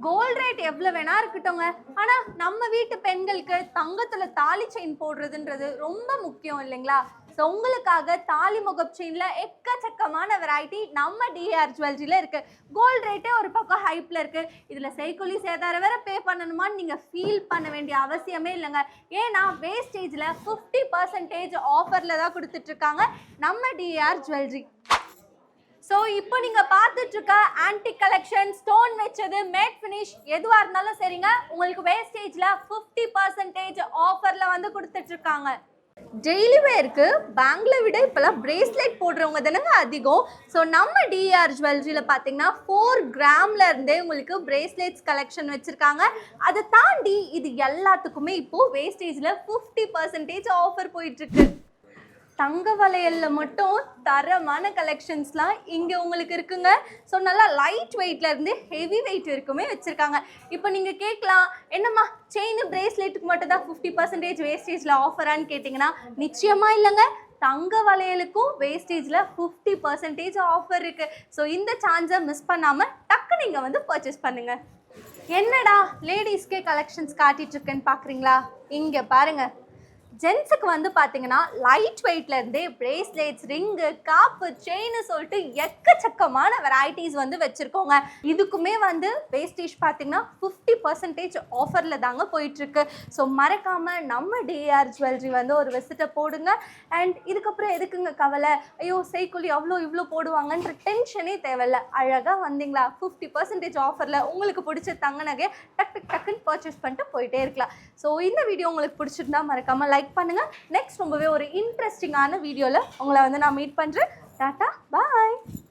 Gold rate எவ்வளவு வேணா இருக்கட்டும்ங்க. ஆனா நம்ம வீட்டு பெண்களுக்கு தங்கத்துல தாலி செயின் போடுறதுன்றது ரொம்ப முக்கியம் இல்லைங்களா? ஸோ உங்களுக்காக தாலி முகப் செயின்ல எக்கச்சக்கமான வெரைட்டி நம்ம டிஆர் ஜுவல்லரியில இருக்கு. கோல்ட் ரேட்டே ஒரு பக்கம் ஹைப்ல இருக்கு. இதுல செய்கூலி சேதாரம் வேற பே பண்ணணுமான்னு நீங்க ஃபீல் பண்ண வேண்டிய அவசியமே இல்லைங்க. ஏன்னா வேஸ்டேஜ்ல 50% ஆஃபர்ல தான் கொடுத்துட்டு இருக்காங்க நம்ம டிஆர் ஜுவல்லரி. ஸோ இப்போ நீங்கள் பார்த்துட்டு இருக்க ஆன்டிக் கலெக்ஷன், ஸ்டோன் வச்சது, மேட் ஃபினிஷ் எதுவாக இருந்தாலும் சரிங்க, உங்களுக்கு வேஸ்டேஜில் 50% ஆஃபரில் வந்து கொடுத்துட்ருக்காங்க. டெய்லி வேருக்கு பேங்கில் விட இப்போலாம் பிரேஸ்லெட் போடுறவங்க தானேங்க அதிகம். ஸோ நம்ம டிஆர் ஜுவல்லரியில் பார்த்தீங்கன்னா 4 கிராம்ல இருந்தே உங்களுக்கு பிரேஸ்லெட்ஸ் கலெக்ஷன் வச்சுருக்காங்க. அதை தாண்டி இது எல்லாத்துக்குமே இப்போது வேஸ்டேஜில் 50% ஆஃபர் போயிட்டுருக்கு. தங்க வளையல்ல மட்டும் தரமான கலெக்ஷன்ஸ்லாம் இங்கே உங்களுக்கு இருக்குங்க. ஸோ நல்லா லைட் வெயிட்ல இருந்து ஹெவி வெயிட் வரைக்குமே வச்சுருக்காங்க. இப்போ நீங்கள் கேட்கலாம், என்னம்மா செயின் பிரேஸ்லெட்டுக்கு மட்டும் தான் 50% வேஸ்டேஜில் ஆஃபரான்னு கேட்டிங்கன்னா நிச்சயமாக இல்லைங்க. தங்க வளையலுக்கும் வேஸ்டேஜில் 50% ஆஃபர் இருக்குது. ஸோ இந்த சான்ஸை மிஸ் பண்ணாமல் டக்கு நீங்கள் வந்து பர்ச்சேஸ் பண்ணுங்கள். என்னடா லேடிஸ்க்கே கலெக்ஷன்ஸ் காட்டிகிட்ருக்கேன்னு பார்க்குறீங்களா? இங்கே பாருங்கள். ஜென்ஸுக்கு வந்து பார்த்தீங்கன்னா லைட் வெயிட்லேருந்தே பிரேஸ்லெட்ஸ், ரிங்கு, காப்பு, செயின் சொல்லிட்டு எக்கச்சக்கமான வெரைட்டிஸ் வந்து வச்சுருக்கோங்க. இதுக்குமே வந்து வேஸ்டேஜ் பார்த்தீங்கன்னா 50% ஆஃபரில் தாங்க போயிட்டுருக்கு. ஸோ மறக்காமல் நம்ம டிஆர் ஜுவல்லரி வந்து ஒரு விசிட்டை போடுங்க. அண்ட் இதுக்கப்புறம் எதுக்குங்க கவலை, ஐயோ செய்கூலி அவ்வளோ இவ்வளோ போடுவாங்கன்ற டென்ஷனே தேவையில்லை. அழகாக வந்தீங்களா 50% ஆஃபரில் உங்களுக்கு பிடிச்ச தங்க நகையை டக்குன்னு பர்ச்சேஸ் பண்ணிட்டு போயிட்டே இருக்கலாம். ஸோ இந்த வீடியோ உங்களுக்கு பிடிச்சிருந்தா மறக்காமல் லைக் பண்ணுங்க. நெக்ஸ்ட் ரொம்பவே ஒரு இன்ட்ரெஸ்டிங்கான வீடியோல உங்களை வந்து நான் மீட் பண்றேன். டாடா, பாய்.